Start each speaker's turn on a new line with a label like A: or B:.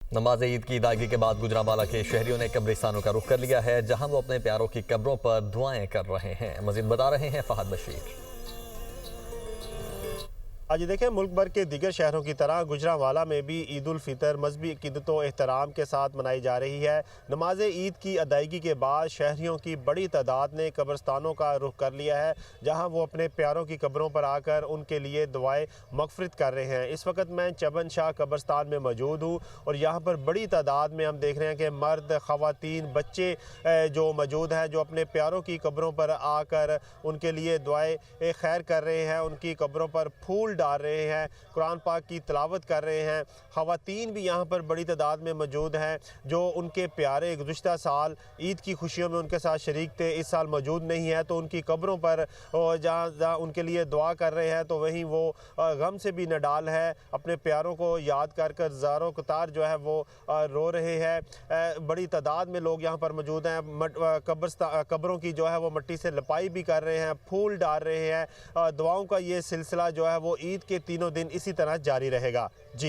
A: नमाज ईद की अदायगी के बाद गुजरांवाला के शहरियों ने कब्रिस्तानों का रुख कर लिया है, जहां वो अपने प्यारों की कब्रों पर दुआएं कर रहे हैं। मजीद बता रहे हैं फहद बशीर।
B: आज देखें, मुल्क भर के दीगर शहरों की तरह गुजरांवाला में भी ईद उल फितर मजहबी अक़ीदत व एहतराम के साथ मनाई जा रही है। नमाज ईद की अदायगी के बाद शहरियों की बड़ी तादाद ने कब्रिस्तानों का रुख कर लिया है, जहां वो अपने प्यारों की कब्रों पर आकर उनके लिए दुआएं मगफिरत कर रहे हैं। इस वक्त मैं चबन शाह कब्रिस्तान में मौजूद हूँ और यहाँ पर बड़ी तादाद में हम देख रहे हैं कि मर्द, ख़वातीन, बच्चे जो मौजूद हैं, जो अपने प्यारों की कब्रों पर आकर उनके लिए दुआएं खैर कर रहे हैं, उनकी कब्रों पर फूल डाल रहे हैं, कुरान पाक की तिलावत कर रहे हैं। ख़वातीन भी यहाँ पर बड़ी तादाद में मौजूद हैं, जो उनके प्यारे गुज़िश्ता साल ईद की खुशियों में उनके साथ शरीक थे, इस साल मौजूद नहीं है, तो उनकी कब्रों पर जहाँ उनके लिए दुआ कर रहे हैं, तो वहीं वो गम से भी नडाल है, अपने प्यारों को याद कर कर ज़ारों कतार जो है वो रो रहे हैं। बड़ी तादाद में लोग यहाँ पर मौजूद हैं। कब्रों की जो है वो मिट्टी से लपाई भी कर रहे हैं, फूल डाल रहे हैं। दुआओं का ये सिलसिला जो है वो ईद के तीनों दिन इसी तरह जारी रहेगा। जी।